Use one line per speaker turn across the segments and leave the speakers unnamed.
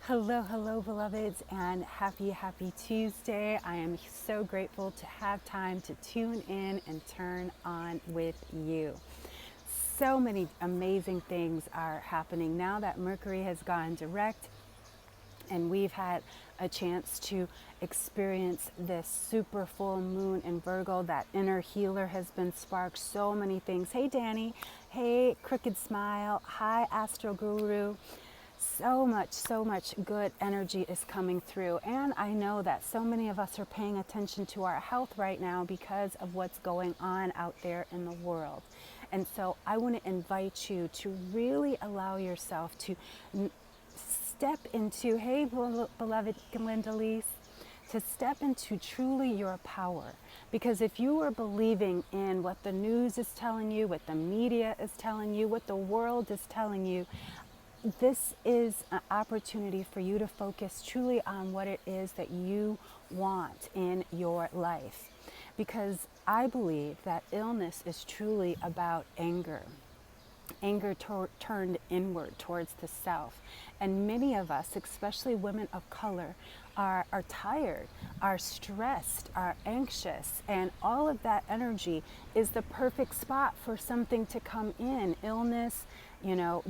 Hello, hello, beloveds, and happy Tuesday. I am so grateful to have time to tune in and turn on with you. So many amazing things are happening now that Mercury has gone direct and we've had a chance to experience this super full moon in Virgo. That inner healer has been sparked. So many things. Hey, Danny. Hey, Crooked Smile. Hi, Astro Guru. So much good energy is coming through. And I know that so many of us are paying attention to our health right now because of what's going on out there in the world. And so I want to invite you to really allow yourself to step into, hey, beloved Linda Lise, to step into truly your power. Because if you are believing in what the news is telling you, what the media is telling you, what the world is telling you, this is an opportunity for you to focus truly on what it is that you want in your life. Because I believe that illness is truly about anger. Anger turned inward towards the self. And many of us, especially women of color, are tired, are stressed, are anxious, and all of that energy is the perfect spot for something to come in. Illness,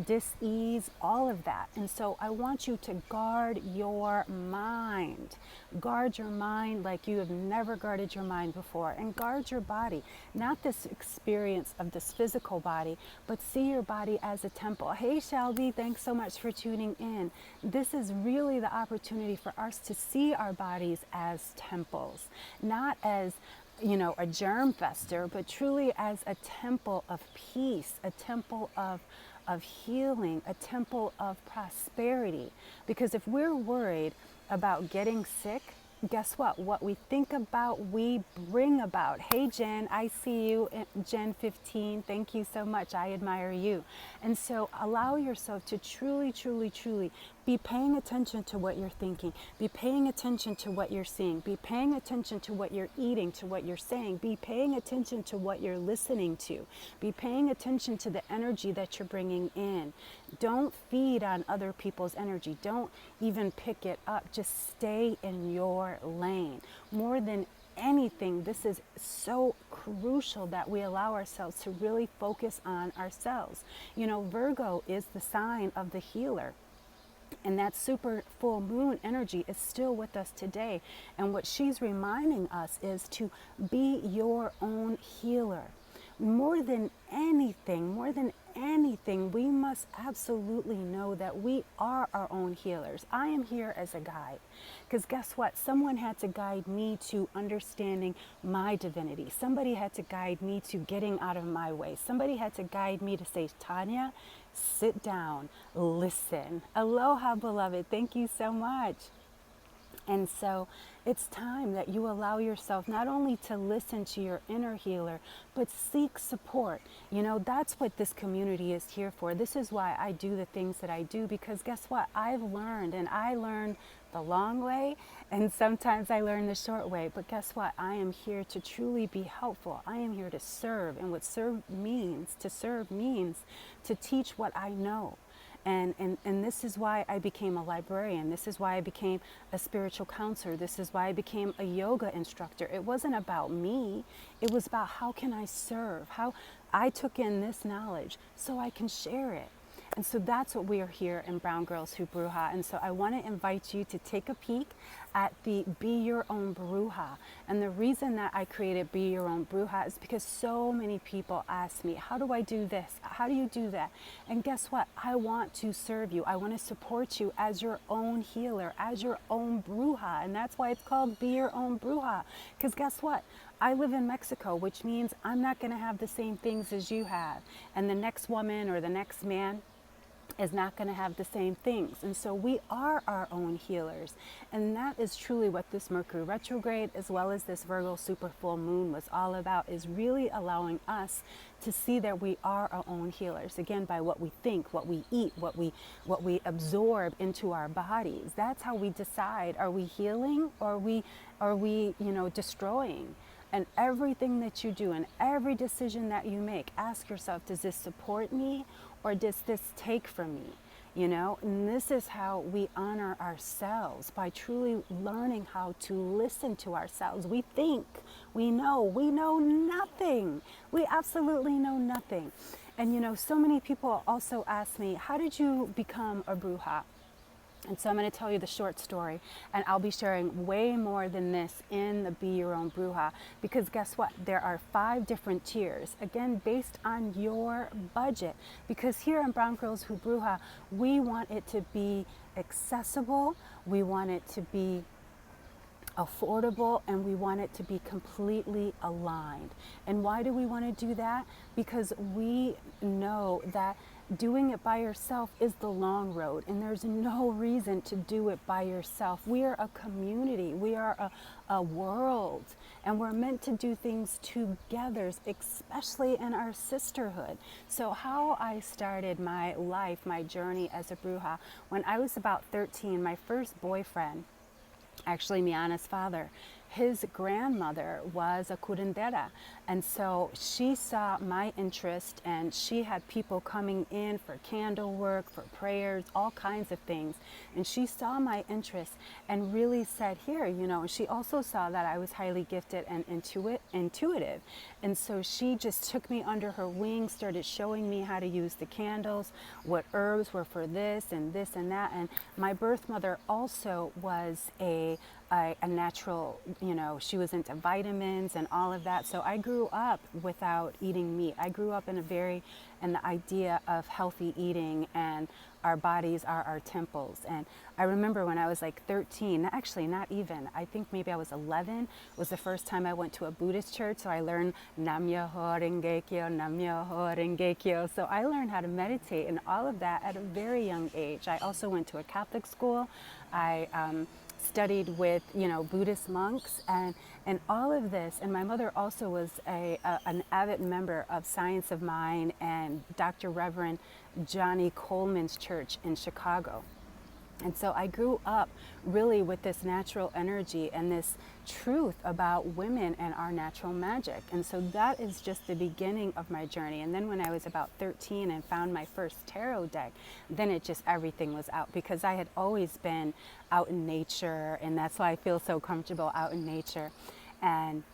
dis-ease, all of that. And so I want you to guard your mind. Guard your mind like you have never guarded your mind before. And guard your body. Not this experience of this physical body, but see your body as a temple. Hey, Shelby, thanks so much for tuning in. This is really the opportunity for us to see our bodies as temples, not as a germ fester, but truly as a temple of peace, a temple of healing, a temple of prosperity. Because if we're worried about getting sick, guess what? What we think about, we bring about. Hey, Jen, I see you, Jen 15. Thank you so much. I admire you. And so allow yourself to truly be paying attention to what you're thinking. Be paying attention to what you're seeing. Be paying attention to what you're eating, to what you're saying. Be paying attention to what you're listening to. Be paying attention to the energy that you're bringing in. Don't feed on other people's energy. Don't even pick it up. Just stay in your lane. More than anything, this is so crucial that we allow ourselves to really focus on ourselves. Virgo is the sign of the healer. And that super full moon energy is still with us today. And what she's reminding us is to be your own healer. More than anything, we must absolutely know that we are our own healers. I am here as a guide. Because guess what? Someone had to guide me to understanding my divinity. Somebody had to guide me to getting out of my way. Somebody had to guide me to say, Tanya, sit down, listen. Aloha, beloved. Thank you so much. And so it's time that you allow yourself not only to listen to your inner healer, but seek support. That's what this community is here for. This is why I do the things that I do, because guess what? I've learned, and I learned the long way, and sometimes I learn the short way. But guess what? I am here to truly be helpful. I am here to serve. And what serve means to teach what I know. And this is why I became a librarian. This is why I became a spiritual counselor. This is why I became a yoga instructor. It wasn't about me. It was about how can I serve? How I took in this knowledge so I can share it. And so that's what we are here in Brown Girls Who Bruja. And so I want to invite you to take a peek at the Be Your Own Bruja. And the reason that I created Be Your Own Bruja is because so many people ask me, how do I do this? How do you do that? And guess what? I want to serve you. I want to support you as your own healer, as your own bruja. And that's why it's called Be Your Own Bruja. Because guess what? I live in Mexico, which means I'm not going to have the same things as you have. And the next woman or the next man is not going to have the same things. And so we are our own healers. And that is truly what this Mercury retrograde, as well as this Virgo super full moon, was all about, is really allowing us to see that we are our own healers. Again, by what we think, what we eat, what we absorb into our bodies. That's how we decide, are we healing or are we destroying? And everything that you do and every decision that you make, ask yourself, does this support me or does this take from me? And this is how we honor ourselves, by truly learning how to listen to ourselves. We think we know nothing. We absolutely know nothing. And so many people also ask me, how did you become a bruja? And so I'm going to tell you the short story, and I'll be sharing way more than this in the Be Your Own Bruja, because guess what? There are 5 different tiers, again, based on your budget. Because here on Brown Girls Who Bruja, we want it to be accessible, we want it to be affordable, and we want it to be completely aligned. And why do we want to do that? Because we know that doing it by yourself is the long road, and there's no reason to do it by yourself. We are a community, we are a world, and we're meant to do things together, especially in our sisterhood. So how I started my life, my journey as a bruja, when I was about 13, my first boyfriend, actually Miana's father, his grandmother was a curandera, and so she saw my interest, and she had people coming in for candle work, for prayers, all kinds of things, and she saw my interest and really said, here, and she also saw that I was highly gifted and intuitive, and so she just took me under her wing, started showing me how to use the candles, what herbs were for this and that. And my birth mother also was a natural, she was into vitamins and all of that. So I grew up without eating meat. I grew up in the idea of healthy eating, and our bodies are our temples. And I remember when I was like 13, actually not even, I think maybe I was 11, was the first time I went to a Buddhist church. So I learned Nam Myoho Renge Kyo, Nam Myoho Renge Kyo. So I learned how to meditate and all of that at a very young age. I also went to a Catholic school. I studied with Buddhist monks and all of this. And my mother also was an avid member of Science of Mind and Dr. Reverend Johnny Coleman's church in Chicago. And so I grew up really with this natural energy and this truth about women and our natural magic. And so that is just the beginning of my journey. And then when I was about 13 and found my first tarot deck, then it just, everything was out, because I had always been out in nature, and that's why I feel so comfortable out in nature. And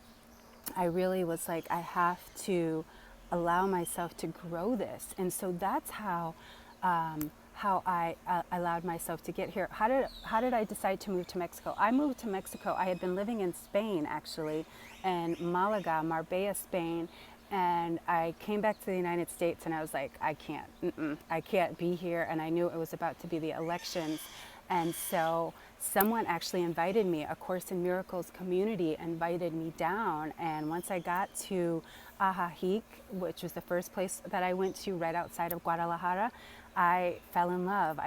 I really was like, I have to allow myself to grow this. And so that's how I allowed myself to get here. How did I decide to move to Mexico? I moved to Mexico. I had been living in Spain, actually, in Malaga, Marbella, Spain, and I came back to the United States, and I was like, I can't be here. And I knew it was about to be the elections. And so someone actually invited me, a Course in Miracles community invited me down. And once I got to Ajijic, which was the first place that I went to right outside of Guadalajara, I fell in love.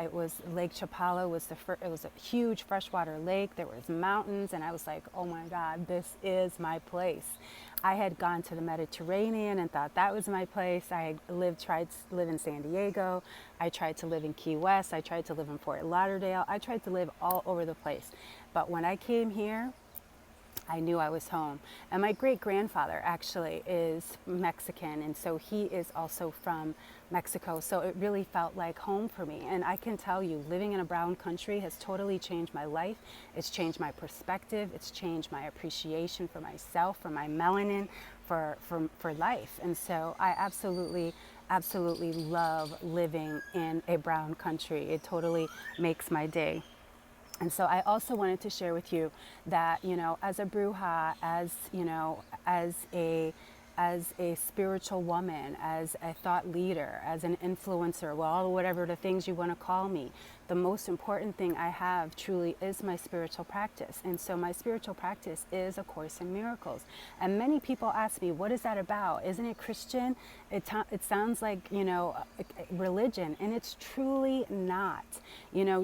Lake Chapala it was a huge freshwater lake. There was mountains, and I was like, oh my God, this is my place. I had gone to the Mediterranean and thought that was my place. I had tried to live in San Diego. I tried to live in Key West. I tried to live in Fort Lauderdale. I tried to live all over the place. But when I came here, I knew I was home. And my great-grandfather actually is Mexican, and so he is also from Mexico. So it really felt like home for me. And I can tell you, living in a brown country has totally changed my life. It's changed my perspective. It's changed my appreciation for myself, for my melanin, for life. And so I absolutely love living in a brown country. It totally makes my day. And so I also wanted to share with you that, as a bruja, as a spiritual woman, as a thought leader, as an influencer, well, whatever the things you want to call me, the most important thing I have truly is my spiritual practice. And so my spiritual practice is A Course in Miracles. And many people ask me, what is that about? Isn't it Christian? It sounds like, religion, and it's truly not.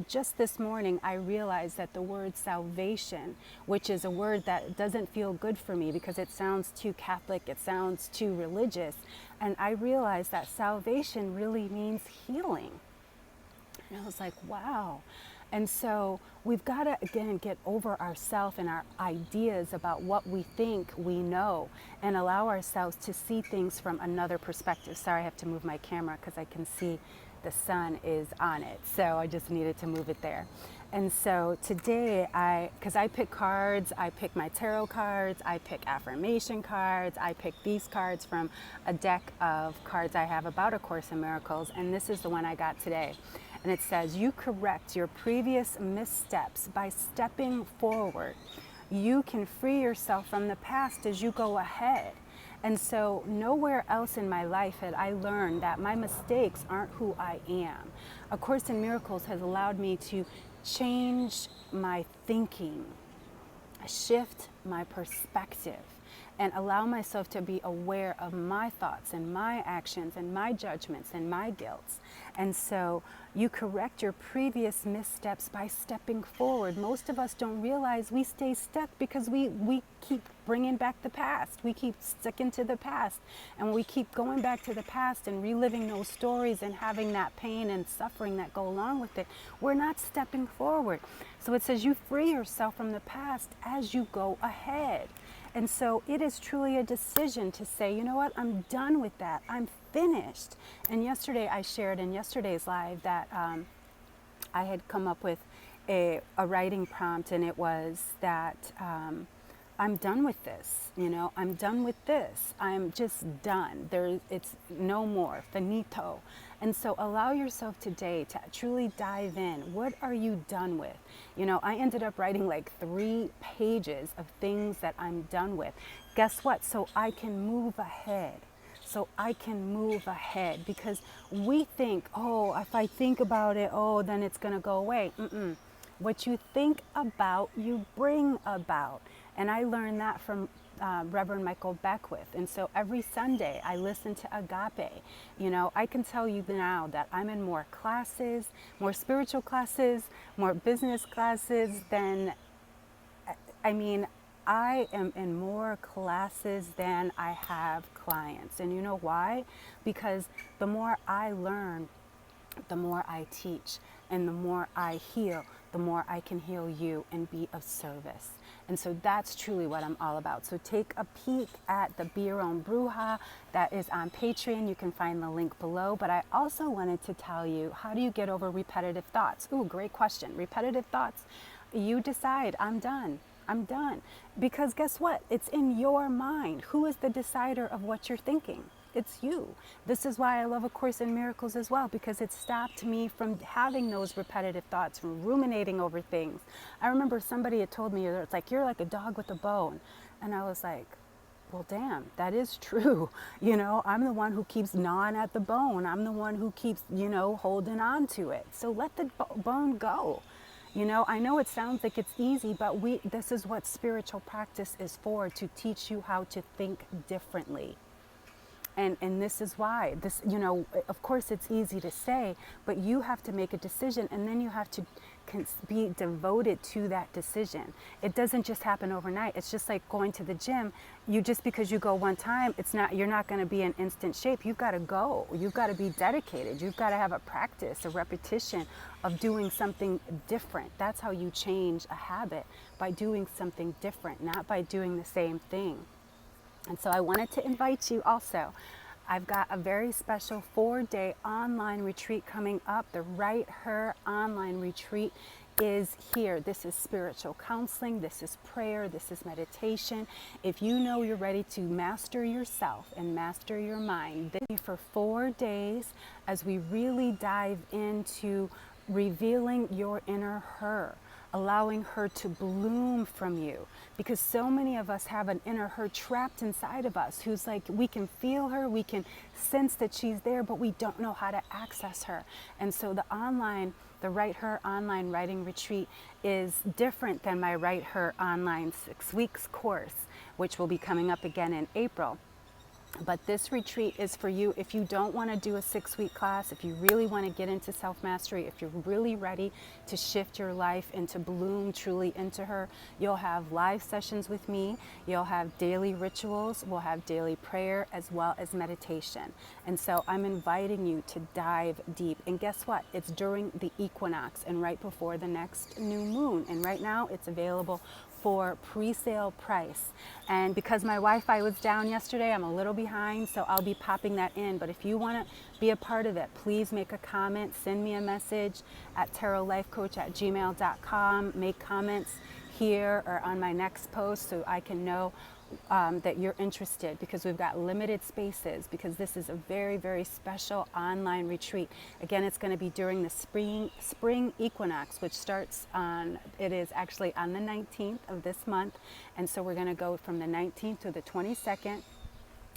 Just this morning, I realized that the word salvation, which is a word that doesn't feel good for me because it sounds too Catholic, it sounds too religious. And I realized that salvation really means healing. And I was like, wow. And so we've got to, again, get over ourselves and our ideas about what we think we know and allow ourselves to see things from another perspective. Sorry, I have to move my camera because I can see the sun is on it. So I just needed to move it there. And so today, because I pick cards, I pick my tarot cards, I pick affirmation cards, I pick these cards from a deck of cards I have about A Course in Miracles, and this is the one I got today. And it says, you correct your previous missteps by stepping forward. You can free yourself from the past as you go ahead. And so nowhere else in my life had I learned that my mistakes aren't who I am. A Course in Miracles has allowed me to change my thinking, shift my perspective, and allow myself to be aware of my thoughts and my actions and my judgments and my guilts. And so you correct your previous missteps by stepping forward. Most of us don't realize we stay stuck because we keep bringing back the past. We keep sticking to the past, and we keep going back to the past and reliving those stories and having that pain and suffering that go along with it. We're not stepping forward. So it says you free yourself from the past as you go ahead. And so it is truly a decision to say, you know what, I'm done with that. I'm finished. And yesterday I shared in yesterday's live that I had come up with a writing prompt, and it was that I'm done with this. You know, I'm done with this. I'm just done. It's no more, finito. And so allow yourself today to truly dive in. What are you done with? You know, I ended up writing like 3 pages of things that I'm done with. Guess what? So I can move ahead. So I can move ahead, because we think, oh, if I think about it, oh, then it's going to go away. What you think about, you bring about. And I learned that from Reverend Michael Beckwith. And so every Sunday I listen to Agape. You know, I can tell you now that I'm in more classes, more spiritual classes, more business classes than, I am in more classes than I have clients. And you know why? Because the more I learn, the more I teach, and the more I heal, the more I can heal you and be of service. And so that's truly what I'm all about. So take a peek at the Be Your Own Bruja that is on Patreon. You can find the link below. But I also wanted to tell you, how do you get over repetitive thoughts? Ooh, great question. Repetitive thoughts. You decide, I'm done. I'm done. Because guess what? It's in your mind. Who is the decider of what you're thinking? It's you. This is why I love A Course in Miracles as well, because it stopped me from having those repetitive thoughts, from ruminating over things. I remember somebody had told me, it's like, you're like a dog with a bone. And I was like, well, damn, that is true. You know, I'm the one who keeps gnawing at the bone. I'm the one who keeps, holding on to it. So let the bone go. You know, I know it sounds like it's easy, but this is what spiritual practice is for, to teach you how to think differently. And this is why, of course it's easy to say, but you have to make a decision, and then you have to be devoted to that decision. It doesn't just happen overnight. It's just like going to the gym. Just because you go one time, you're not going to be in instant shape. You've got to go. You've got to be dedicated. You've got to have a practice, a repetition of doing something different. That's how you change a habit, by doing something different, not by doing the same thing. And so I wanted to invite you also. I've got a very special 4-day online retreat coming up. The Right Her online retreat is here. This is spiritual counseling. This is prayer. This is meditation. If you know you're ready to master yourself and master your mind, then for 4 days as we really dive into revealing your inner her, allowing her to bloom from you. Because so many of us have an inner her trapped inside of us, who's like, we can feel her, we can sense that she's there, but we don't know how to access her. And so the Right Her online writing retreat is different than my Right Her online 6 weeks course, which will be coming up again in April. But this retreat is for you if you don't want to do a 6-week class, if you really want to get into self-mastery, if you're really ready to shift your life and to bloom truly into her. You'll have live sessions with me. You'll have daily rituals. We'll have daily prayer as well as meditation. And so I'm inviting you to dive deep. And guess what? It's during the equinox and right before the next new moon. And right now it's available for pre-sale price. And because my Wi-Fi was down yesterday, I'm a little behind, so I'll be popping that in. But if you want to be a part of it, please make a comment, send me a message at tarotlifecoach@gmail.com. Make comments here or on my next post so I can know that you're interested, because we've got limited spaces, because this is a very, very special online retreat. Again, it's going to be during the spring equinox, which starts on, it is actually on the 19th of this month. And so we're going to go from the 19th to the 22nd.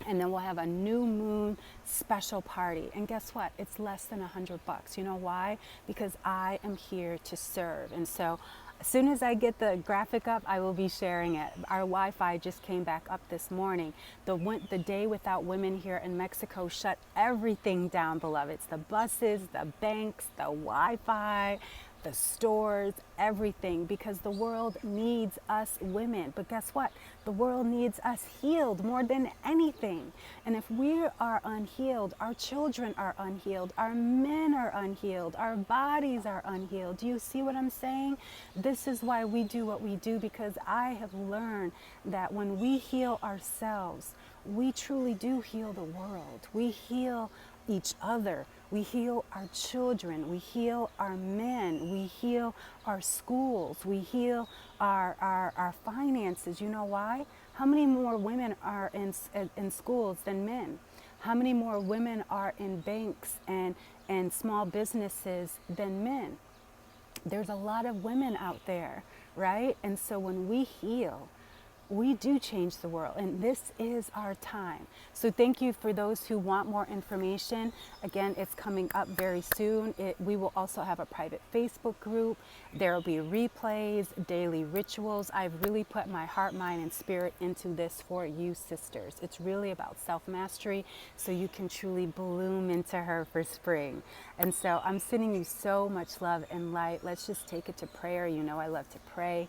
And then we'll have a new moon special party. And guess what? It's less than $100. You know why? Because I am here to serve. And so as soon as I get the graphic up, I will be sharing it. Our Wi-Fi just came back up this morning. The day without women here in Mexico shut everything down, beloveds. The buses, the banks, the Wi-Fi, the stores, everything, because the world needs us women. But guess what? The world needs us healed more than anything. And if we are unhealed, our children are unhealed, our men are unhealed, our bodies are unhealed. Do you see what I'm saying? This is why we do what we do, because I have learned that when we heal ourselves, we truly do heal the world. We heal each other. We heal our children. We heal our men. We heal our schools. We heal our finances. You know why? How many more women are in schools than men? How many more women are in banks and small businesses than men? There's a lot of women out there, right? And so when we heal, we do change the world, and this is our time. So thank you for those who want more information. Again, it's coming up very soon. We will also have a private Facebook group. There will be replays, daily rituals. I've really put my heart, mind, and spirit into this for you sisters. It's really about self-mastery so you can truly bloom into her for spring. And so I'm sending you so much love and light. Let's just take it to prayer. You know I love to pray.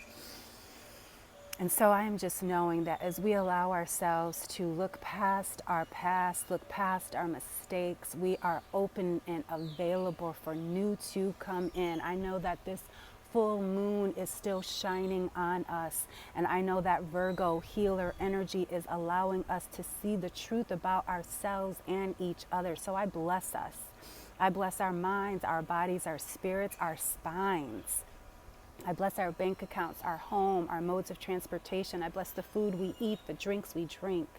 And so I am just knowing that as we allow ourselves to look past our past, look past our mistakes, we are open and available for new to come in. I know that this full moon is still shining on us. And I know that Virgo healer energy is allowing us to see the truth about ourselves and each other. So I bless us. I bless our minds, our bodies, our spirits, our spines. I bless our bank accounts, our home, our modes of transportation. I bless the food we eat, the drinks we drink.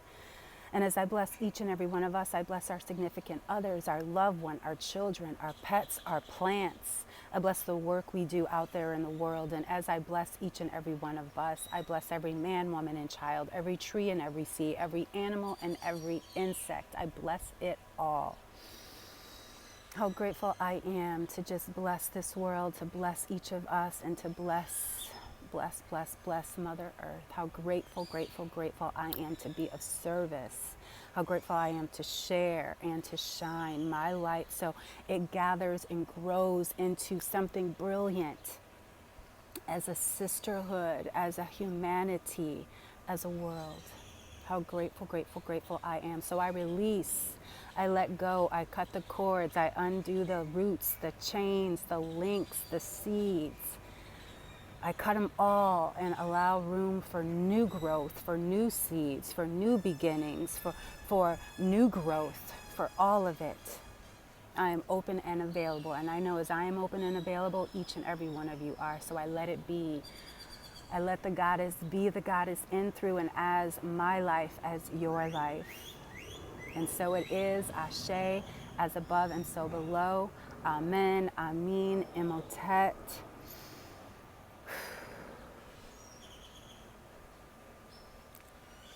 And as I bless each and every one of us, I bless our significant others, our loved one, our children, our pets, our plants. I bless the work we do out there in the world. And as I bless each and every one of us, I bless every man, woman, and child, every tree and every sea, every animal and every insect. I bless it all. How grateful I am to just bless this world, to bless each of us, and to bless Mother Earth. How grateful, grateful, grateful I am to be of service. How grateful I am to share and to shine my light so it gathers and grows into something brilliant as a sisterhood, as a humanity, as a world. How grateful, grateful, grateful I am. So I release, I let go, I cut the cords, I undo the roots, the chains, the links, the seeds. I cut them all and allow room for new growth, for new seeds, for new beginnings, for new growth, for all of it. I am open and available. And I know as I am open and available, each and every one of you are. So I let it be. I let the goddess be the goddess in, through, and as my life, as your life. And so it is, Ashe, as above and so below. Amen, Amin, Imotet.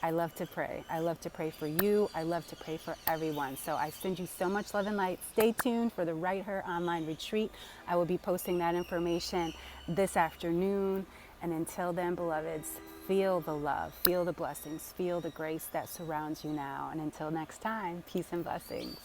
I love to pray. I love to pray for you. I love to pray for everyone. So I send you so much love and light. Stay tuned for the Right Her online retreat. I will be posting that information this afternoon. And until then, beloveds, feel the love, feel the blessings, feel the grace that surrounds you now. And until next time, peace and blessings.